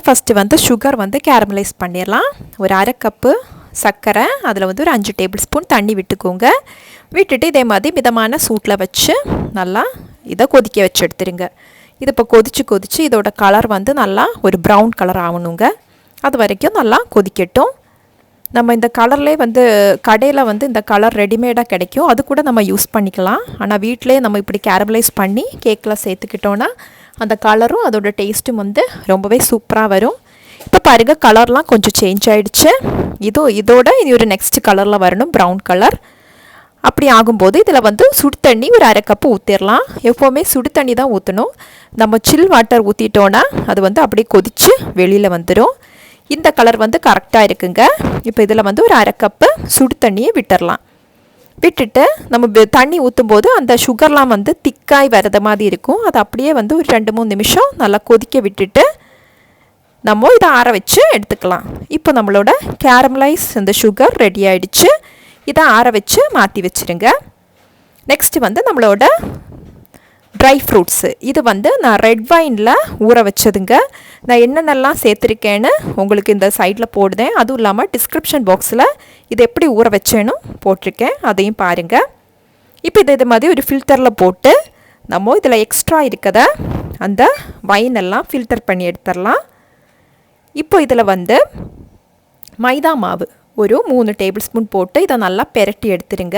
First வந்து sugar வந்து caramelise பண்ணிடலாம். ஒரு அரை கப்பு சர்க்கரை, அதில் வந்து ஒரு 5 டேபிள் ஸ்பூன் தண்ணி விட்டுக்கோங்க. விட்டுட்டு இதே மாதிரி மிதமான சூட்டில் வச்சு நல்லா இதை கொதிக்க வச்சு எடுத்துருங்க. இது இப்போ கொதிச்சு இதோட கலர் வந்து நல்லா ஒரு ப்ரௌன் கலர் ஆகணுங்க. அது வரைக்கும் நல்லா கொதிக்கட்டும். நம்ம இந்த கலர்லேயே வந்து கடையில் வந்து இந்த கலர் ரெடிமேடாக கிடைக்கும், அது கூட நம்ம யூஸ் பண்ணிக்கலாம். ஆனால் வீட்டிலே நம்ம இப்படி கேரமலைஸ் பண்ணி கேக்கில் சேர்த்துக்கிட்டோன்னா அந்த கலரும் அதோட டேஸ்ட்டும் வந்து ரொம்பவே சூப்பராக வரும். இப்போ பாருங்கள், கலர்லாம் கொஞ்சம் சேஞ்ச் ஆகிடுச்சு. இதோட இனி ஒரு நெக்ஸ்ட் கலரில் வரணும், ப்ரௌன் கலர். அப்படி ஆகும்போது இதில் வந்து சுடு தண்ணி ஒரு அரை கப்பு ஊற்றிடலாம். எப்போவுமே சுடு தண்ணி தான் ஊற்றணும். நம்ம சில் வாட்டர் ஊற்றிட்டோன்னா அது வந்து அப்படியே கொதித்து வெளியில் வந்துடும். இந்த கலர் வந்து கரெக்டாக இருக்குங்க. இப்போ இதில் வந்து ஒரு அரை கப்பு சுடு தண்ணியை விட்டுடலாம். விட்டுட்டு நம்ம தண்ணி ஊற்றும்போது அந்த சுகர்லாம் வந்து திக்காய் வரத மாதிரி இருக்கும். அது அப்படியே வந்து ஒரு 2-3 நிமிஷம் நல்லா கொதிக்க விட்டுட்டு நம்ம இதை ஆற வச்சு எடுத்துக்கலாம். இப்போ நம்மளோட கேரமலைஸ் இந்த சுகர் ரெடி ஆகிடுச்சு. இதை ஆற வச்சு மாற்றி வச்சுருங்க. நெக்ஸ்ட்டு வந்து நம்மளோட ட்ரை ஃப்ரூட்ஸு. இது வந்து நான் ரெட் வைனில் ஊற வச்சதுங்க. நான் என்னென்னலாம் சேர்த்துருக்கேன்னு உங்களுக்கு இந்த சைடில் போடுதேன். அதுவும் இல்லாமல் டிஸ்கிரிப்ஷன் பாக்ஸில் இது எப்படி ஊற வச்சேன்னு போட்டிருக்கேன், அதையும் பாருங்கள். இப்போ இது மாதிரி ஒரு ஃபில்டரில் போட்டு நம்ம இதில் எக்ஸ்ட்ரா இருக்கத அந்த வைன் எல்லாம் ஃபில்டர் பண்ணி எடுத்துடலாம். இப்போ இதில் வந்து மைதா மாவு ஒரு 3 டேபிள் ஸ்பூன் போட்டு இதை நல்லா பெரட்டி எடுத்துருங்க.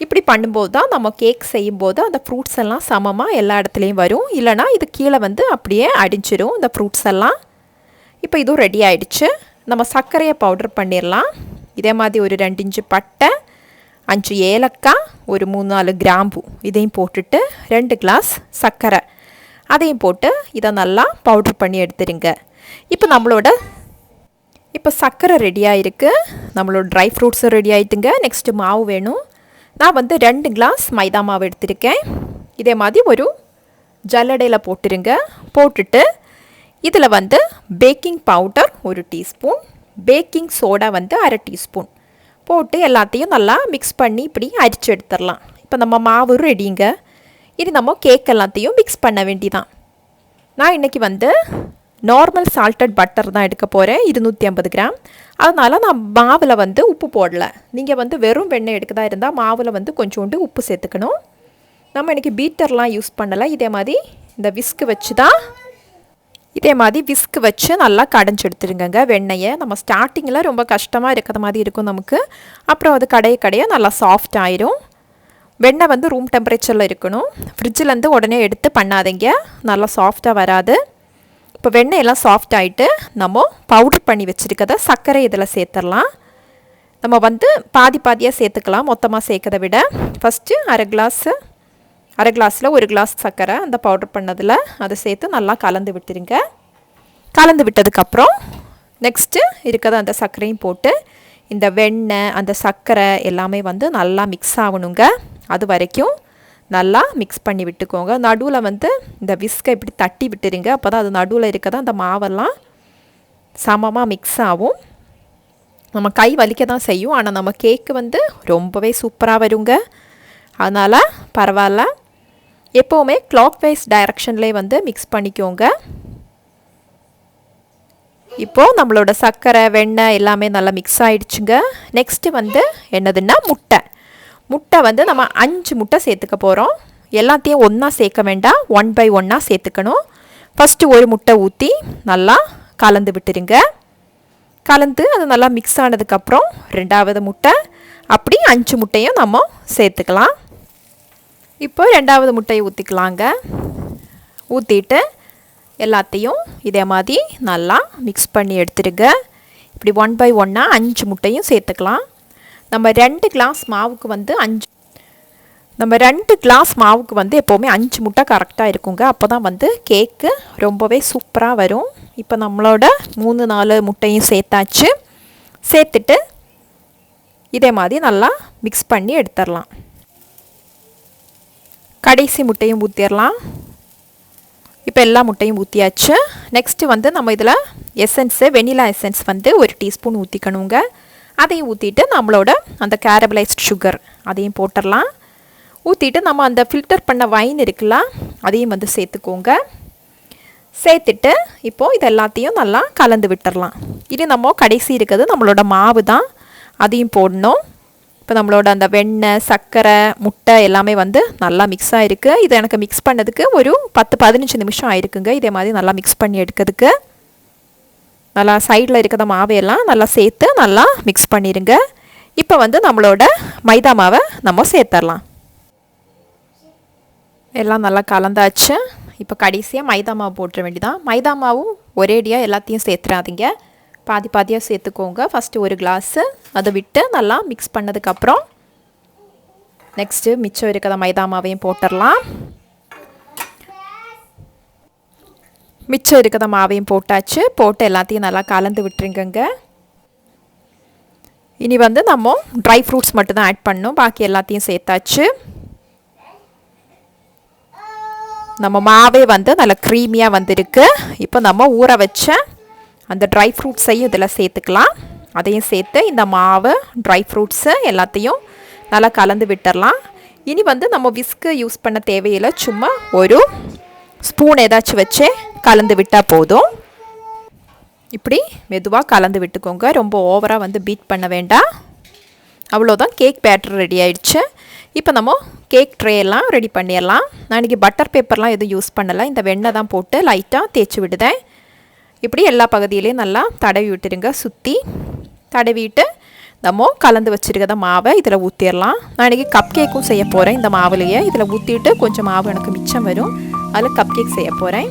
இப்படி பண்ணும்போது தான் நம்ம கேக் செய்யும்போது அந்த ஃப்ரூட்ஸ் எல்லாம் சமமாக எல்லா இடத்துலையும் வரும். இல்லைனா இது கீழே வந்து அப்படியே அடிஞ்சிடும் இந்த ஃப்ரூட்ஸ் எல்லாம். இப்போ இதுவும் ரெடி ஆகிடுச்சு. நம்ம சர்க்கரையை பவுடர் பண்ணிடலாம். இதே மாதிரி ஒரு 2 இன்ச்சு பட்டை, 5 ஏலக்காய், ஒரு 3-4 கிராம்பு இதையும் போட்டுட்டு 2 கிளாஸ் சர்க்கரை அதையும் போட்டு இதை நல்லா பவுடர் பண்ணி எடுத்துருங்க. இப்போ சர்க்கரை ரெடியாக இருக்குது. நம்மளோட ட்ரை ஃப்ரூட்ஸும் ரெடி ஆகிட்டுங்க. நெக்ஸ்ட்டு மாவு வேணும். நான் வந்து 2 கிளாஸ் மைதா மாவு எடுத்திருக்கேன். இதே மாதிரி ஒரு ஜல்லடையில் போட்டுருங்க. போட்டுட்டு இதில் வந்து baking powder 1 teaspoon, baking soda வந்து அரை டீஸ்பூன் போட்டு எல்லாத்தையும் நல்லா மிக்ஸ் பண்ணி இப்படி அரிச்சு எடுத்துடலாம். இப்போ நம்ம மாவு ரெடிங்க. இது நம்ம கேக் எல்லாத்தையும் மிக்ஸ் பண்ண வேண்டிதான். நான் இன்றைக்கி வந்து நார்மல் சால்ட்டட் பட்டர் தான் எடுக்க போகிறேன், 250 கிராம். அதனால் நான் மாவில் வந்து உப்பு போடல. நீங்கள் வந்து வெறும் வெண்ணெய் எடுக்கதா இருந்தால் மாவில் வந்து கொஞ்சோண்டு உப்பு சேர்த்துக்கணும். நம்ம இன்றைக்கி பீட்டர்லாம் யூஸ் பண்ணலை. இதே மாதிரி இந்த விஸ்கு வச்சு நல்லா கடைஞ்சி எடுத்துருங்க வெண்ணெயை. நம்ம ஸ்டார்டிங்கில் ரொம்ப கஷ்டமாக இருக்கிற மாதிரி இருக்கும் நமக்கு. அப்புறம் அது கடைய நல்லா சாஃப்ட் ஆயிரும். வெண்ணெய் வந்து ரூம் டெம்பரேச்சரில் இருக்கணும். ஃப்ரிட்ஜிலேருந்து உடனே எடுத்து பண்ணாதீங்க, நல்லா சாஃப்டாக வராது. இப்போ வெண்ணெய் எல்லாம் சாஃப்ட் ஆகிட்டு நம்ம பவுட்ரு பண்ணி வச்சுருக்கத சர்க்கரை இதில் சேர்த்துடலாம். நம்ம வந்து பாதியாக சேர்த்துக்கலாம், மொத்தமாக சேர்க்கறத விட. ஃபஸ்ட்டு அரை கிளாஸில் 1 கிளாஸ் சர்க்கரை அந்த பவுட்ரு பண்ணதில் அதை சேர்த்து நல்லா கலந்து விட்டுருங்க. கலந்து விட்டதுக்கப்புறம் நெக்ஸ்ட்டு இருக்கிறத அந்த சர்க்கரையும் போட்டு இந்த வெண்ணெய் அந்த சர்க்கரை எல்லாமே வந்து நல்லா மிக்ஸ் ஆகணுங்க. அது வரைக்கும் நல்லா மிக்ஸ் பண்ணி விட்டுக்கோங்க. நடுவில் வந்து இந்த விஸ்கை இப்படி தட்டி விட்டுருங்க. அப்போ தான் அது நடுவில் இருக்கதான் அந்த மாவெல்லாம் சமமாக மிக்ஸ் ஆகும். நம்ம கை வலிக்க தான் செய்யும், ஆனால் நம்ம கேக்கு வந்து ரொம்பவே சூப்பராக வருங்க. அதனால் பரவாயில்ல, எப்போவுமே கிளாக் வைஸ் டைரக்ஷன்லேயே வந்து மிக்ஸ் பண்ணிக்கோங்க. இப்போது நம்மளோட சர்க்கரை வெண்ணெய் எல்லாமே நல்லா மிக்ஸ் ஆகிடுச்சுங்க. நெக்ஸ்ட்டு வந்து என்னதுன்னா முட்டை வந்து நம்ம 5 முட்டை சேர்த்துக்க போகிறோம். எல்லாத்தையும் ஒன்றா சேர்க்க வேண்டாம், 1 by 1 சேர்த்துக்கணும். ஃபஸ்ட்டு ஒரு முட்டை ஊற்றி நல்லா கலந்து விட்டுருங்க. கலந்து அது நல்லா மிக்ஸ் ஆனதுக்கப்புறம் 2வது முட்டை, அப்படி 5 முட்டையும் நம்ம சேர்த்துக்கலாம். இப்போ 2வது முட்டையை ஊற்றிக்கலாங்க. ஊற்றிட்டு எல்லாத்தையும் இதே மாதிரி நல்லா மிக்ஸ் பண்ணி எடுத்துருங்க. இப்படி 1 by 1 5 முட்டையும் சேர்த்துக்கலாம். நம்ம 2 கிளாஸ் மாவுக்கு வந்து எப்போவுமே 5 முட்டை கரெக்டாக இருக்குங்க. அப்போ தான் வந்து கேக்கு ரொம்பவே சூப்பராக வரும். இப்போ நம்மளோட 3-4 முட்டையும் சேர்த்தாச்சு. சேர்த்துட்டு இதே மாதிரி நல்லா மிக்ஸ் பண்ணி எடுத்துடலாம். கடைசி முட்டையும் ஊற்றிடலாம். இப்போ எல்லா முட்டையும் ஊற்றியாச்சு. நெக்ஸ்ட்டு வந்து நம்ம இதில் வெனிலா எசன்ஸ் வந்து 1 டீஸ்பூன் ஊற்றிக்கணுங்க. அதையும் ஊற்றிட்டு நம்மளோட அந்த கேரமலைஸ்ட் சுகர் அதையும் போட்டுடலாம். ஊற்றிட்டு நம்ம அந்த ஃபில்டர் பண்ண வைன் இருக்குல்ல, அதையும் வந்து சேர்த்துக்கோங்க. சேர்த்துட்டு இப்போது இது எல்லாத்தையும் நல்லா கலந்து விட்டுறலாம். இனி நம்ம கடைசி இருக்கிறது நம்மளோட மாவு தான், அதையும் போடணும். இப்போ நம்மளோட அந்த வெண்ணெய், சர்க்கரை, முட்டை எல்லாமே வந்து நல்லா மிக்ஸ் ஆகிருக்கு. இது எனக்கு மிக்ஸ் பண்ணதுக்கு ஒரு 10-15 நிமிஷம் ஆயிருக்குங்க. இதே மாதிரி நல்லா மிக்ஸ் பண்ணி எடுக்கிறதுக்கு. நல்லா சைடில் இருக்கிற மாவையெல்லாம் நல்லா சேர்த்து நல்லா மிக்ஸ் பண்ணிடுங்க. இப்போ வந்து நம்மளோட மைதா மாவை நம்ம சேர்த்துடலாம். எல்லாம் நல்லா கலந்தாச்சு. இப்போ கடைசியாக மைதா மாவு போட்டுற வேண்டியதான். மைதா மாவும் ஒரேடியாக எல்லாத்தையும் சேர்த்துறாதீங்க, பாதி பாதியாக சேர்த்துக்கோங்க. ஃபஸ்ட்டு ஒரு கிளாஸு, அதை விட்டு நல்லா மிக்ஸ் பண்ணதுக்கப்புறம் நெக்ஸ்ட்டு மிச்சம் இருக்கிற மைதா மாவையும் போட்டுடலாம். மிச்சம் இருக்கிற மாவையும் போட்டாச்சு. போட்டு எல்லாத்தையும் நல்லா கலந்து விட்டுருங்க. இனி வந்து நம்ம ட்ரை ஃப்ரூட்ஸ் மட்டும்தான் ஆட் பண்ணணும், பாக்கி எல்லாத்தையும் சேர்த்தாச்சு. நம்ம மாவே வந்து நல்லா க்ரீமியாக வந்திருக்கு. இப்போ நம்ம ஊற வச்ச அந்த ட்ரை ஃப்ரூட்ஸையும் இதில் சேர்த்துக்கலாம். அதையும் சேர்த்து இந்த மாவு, ட்ரை ஃப்ரூட்ஸு எல்லாத்தையும் நல்லா கலந்து விட்டுடலாம். இனி வந்து நம்ம விஸ்க்கு யூஸ் பண்ண தேவையில்லை, சும்மா ஒரு ஸ்பூன் ஏதாச்சும் வச்சு கலந்து விட்டால் போதும். இப்படி மெதுவாக கலந்து விட்டுக்கோங்க, ரொம்ப ஓவராக வந்து பீட் பண்ண வேண்டாம். அவ்வளோதான், கேக் பேட்டர் ரெடி ஆயிடுச்சு. இப்போ நம்ம கேக் ட்ரே எல்லாம் ரெடி பண்ணிடலாம். நான் இன்றைக்கி பட்டர் பேப்பர்லாம் எதுவும் யூஸ் பண்ணலை, இந்த வெண்ணெய் தான் போட்டு லைட்டாக தேய்ச்சி விடுதேன். இப்படி எல்லா பகுதியிலையும் நல்லா தடவி விட்டுருங்க. சுற்றி தடவிட்டு நம்ம கலந்து வச்சுருக்கத மாவை இதில் ஊற்றிடலாம். நான் இன்றைக்கி கப் கேக்கும் செய்ய போகிறேன். இந்த மாவுலையே இதில் ஊற்றிட்டு கொஞ்சம் மாவு எனக்கு மிச்சம் வரும், அதில் கப் கேக் செய்ய போகிறேன்.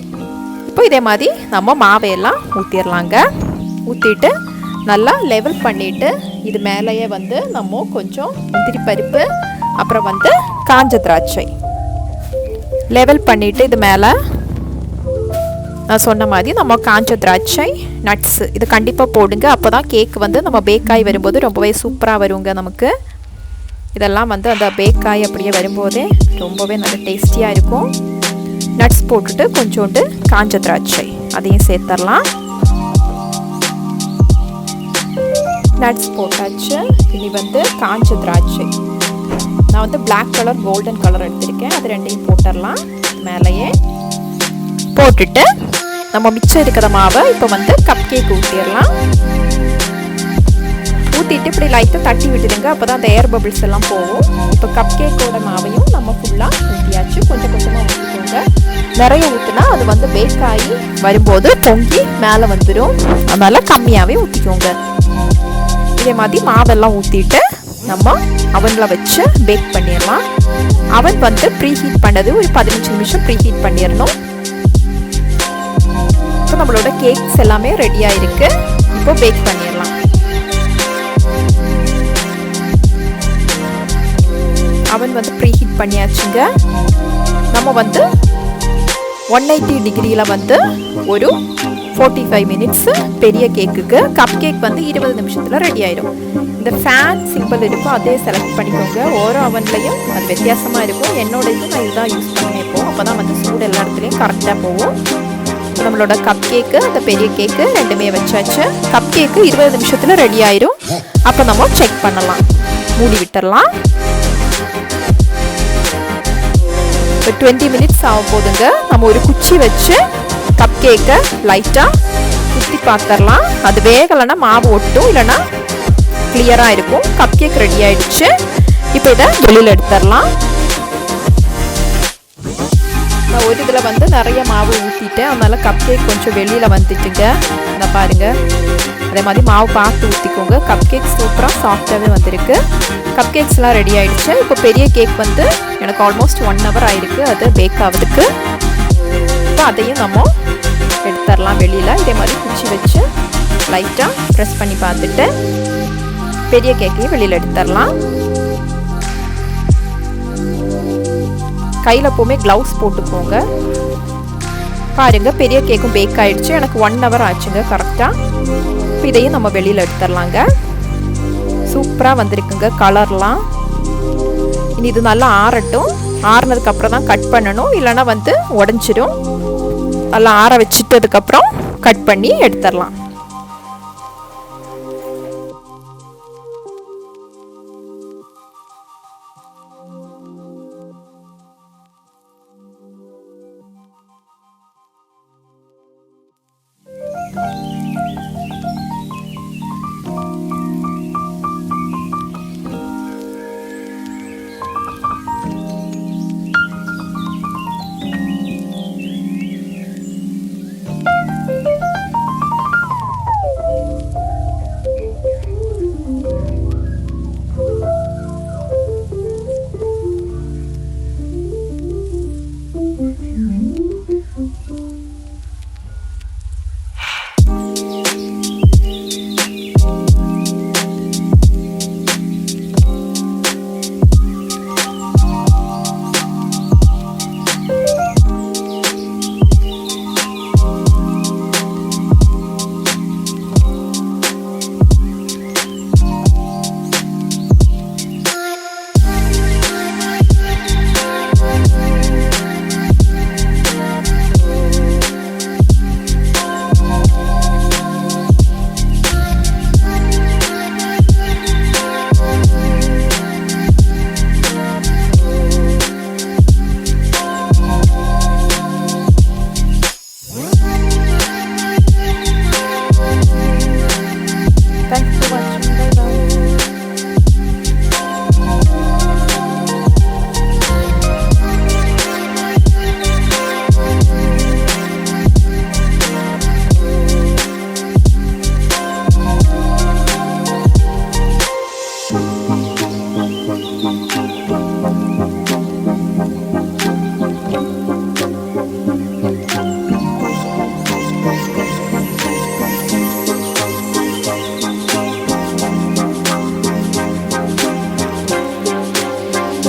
இப்போ இதே மாதிரி நம்ம மாவையெல்லாம் ஊற்றிடலாங்க. ஊற்றிட்டு நல்லா லெவல் பண்ணிவிட்டு இது மேலேயே வந்து நம்ம கொஞ்சம் முந்திரி பருப்பு, அப்புறம் வந்து காஞ்ச திராட்சை லெவல் பண்ணிவிட்டு இது மேலே நான் சொன்ன மாதிரி நம்ம காஞ்ச திராட்சை, நட்ஸு இது கண்டிப்பாக போடுங்க. அப்போ தான் கேக் வந்து நம்ம பேக்காய் வரும்போது ரொம்பவே சூப்பராக வருங்க. நமக்கு இதெல்லாம் வந்து அந்த பேக்காய் அப்படியே வரும்போதே ரொம்பவே நல்ல டேஸ்டியாக இருக்கும். நட்ஸ் போட்டுட்டு கொஞ்சோண்டு காஞ்ச திராட்சை அதையும் சேர்த்துடலாம். நட்ஸ் போட்டாச்சு. இனி வந்து காஞ்ச திராட்சை நான் வந்து பிளாக் கலர், கோல்டன் கலர் எடுத்திருக்கேன், அது ரெண்டையும் போட்டுடலாம். மேலேயே போட்டுட்டு நம்ம மிச்சம் இருக்கிற மாவை இப்போ வந்து கப் கேக் ஊற்றிடலாம். ஊற்றிட்டு இப்படி லைட்டாக தட்டி விட்டுடுங்க, அப்போ தான் அந்த ஏர் பபிள்ஸ் எல்லாம் போகும். இப்போ கப் கேக்கோட மாவையும் நம்ம ஃபுல்லாக ஊற்றியாச்சு. கொஞ்சம் கொஞ்சமாக ஊற்றிக்கோங்க, நிறைய ஊற்றினா அது வந்து பேக் ஆகி வரும்போது பொங்கி மேலே வந்துடும், அதனால் கம்மியாகவே ஊற்றிக்கோங்க. இதே மாதிரி மாவெல்லாம் ஊற்றிட்டு நம்ம அவனில் வச்சு பேக் பண்ணிடலாம். அவன் வந்து ப்ரீ ஹீட் பண்ணது ஒரு 15 நிமிஷம் ப்ரீ ஹீட் பண்ணிடணும். இப்போ நம்மளோட கேக்ஸ் எல்லாமே ரெடியாக இருக்குது. இப்போ பேக் பண்ணிடலாம். அவன் வந்து ப்ரீ ஹீட் பண்ணியாச்சுங்க. நம்ம வந்து 180 டிகிரியில் வந்து ஒரு 45 மினிட்ஸு பெரிய கேக்குக்கு. கப் கேக் வந்து 20 நிமிஷத்தில் ரெடி ஆயிடும். இந்த ஃபேன் சிம்பிள் இருக்கும், அதே செலக்ட் பண்ணிக்கோங்க. ஓரோ அவன்லையும் அது வித்தியாசமாக இருக்கும். என்னோட இது நான் இதுதான் யூஸ் பண்ணி போகும், அப்போ தான் வந்து சூடு எல்லா இடத்துலையும் கரெக்டாக போகும். நம்மளோட கப் கேக்கு, அந்த பெரிய கேக்கு ரெண்டுமே வச்சாச்சு. கப் கேக்கு 20 நிமிஷத்தில் ரெடி ஆயிடும். அப்போ நம்ம செக் பண்ணலாம், மூடி விட்டுடலாம். இப்போ 20 மினிட்ஸ் ஆகும் போதுங்க. நம்ம ஒரு குச்சி வச்சு கப் கேக்கை லைட்டாக சுற்றி பார்த்துடலாம். அது வேகலைன்னா மாவு ஒட்டும், இல்லைன்னா கிளியராக இருக்கும். கப் கேக் ரெடி ஆயிடுச்சு. இப்போ இதை வெளியில் எடுத்துடலாம். நான் ஒரு இதில் வந்து நிறைய மாவு ஊற்றிட்டேன், அதனால் கப் கேக் கொஞ்சம் வெளியில் வந்துட்டுங்க. நான் பாருங்கள், அதே மாதிரி மாவு பார்த்து ஊற்றிக்கோங்க. கப் கேக் சூப்பராக சாஃப்டாகவே வந்திருக்கு. கப் கேக்ஸ்லாம் ரெடி ஆகிடுச்சு. இப்போ பெரிய கேக் வந்து எனக்கு ஆல்மோஸ்ட் 1 hour ஆகிருக்கு அது பேக் ஆகுதுக்கு. இப்போ அதையும் நம்ம எடுத்துடலாம் வெளியில். இதே மாதிரி குச்சி வச்சு லைட்டாக ப்ரெஸ் பண்ணி பார்த்துட்டு பெரிய கேக்கையும் வெளியில் எடுத்துடலாம். கையில் எப்போவுமே க்ளவுஸ் போட்டுக்கோங்க. பாருங்கள், பெரிய கேக்கும் பேக் ஆகிடுச்சு. எனக்கு 1 hour ஆச்சுங்க கரெக்டாக. இப்போ இதையும் நம்ம வெளியில் எடுத்துடலாங்க. சூப்பராக வந்திருக்குங்க கலர்லாம். இனி இது நல்லா ஆறட்டும். ஆறுனதுக்கப்புறம் தான் கட் பண்ணணும், இல்லைனா வந்து உடஞ்சிடும். நல்லா ஆற வச்சுட்டதுக்கப்புறம் கட் பண்ணி எடுத்துடலாம்.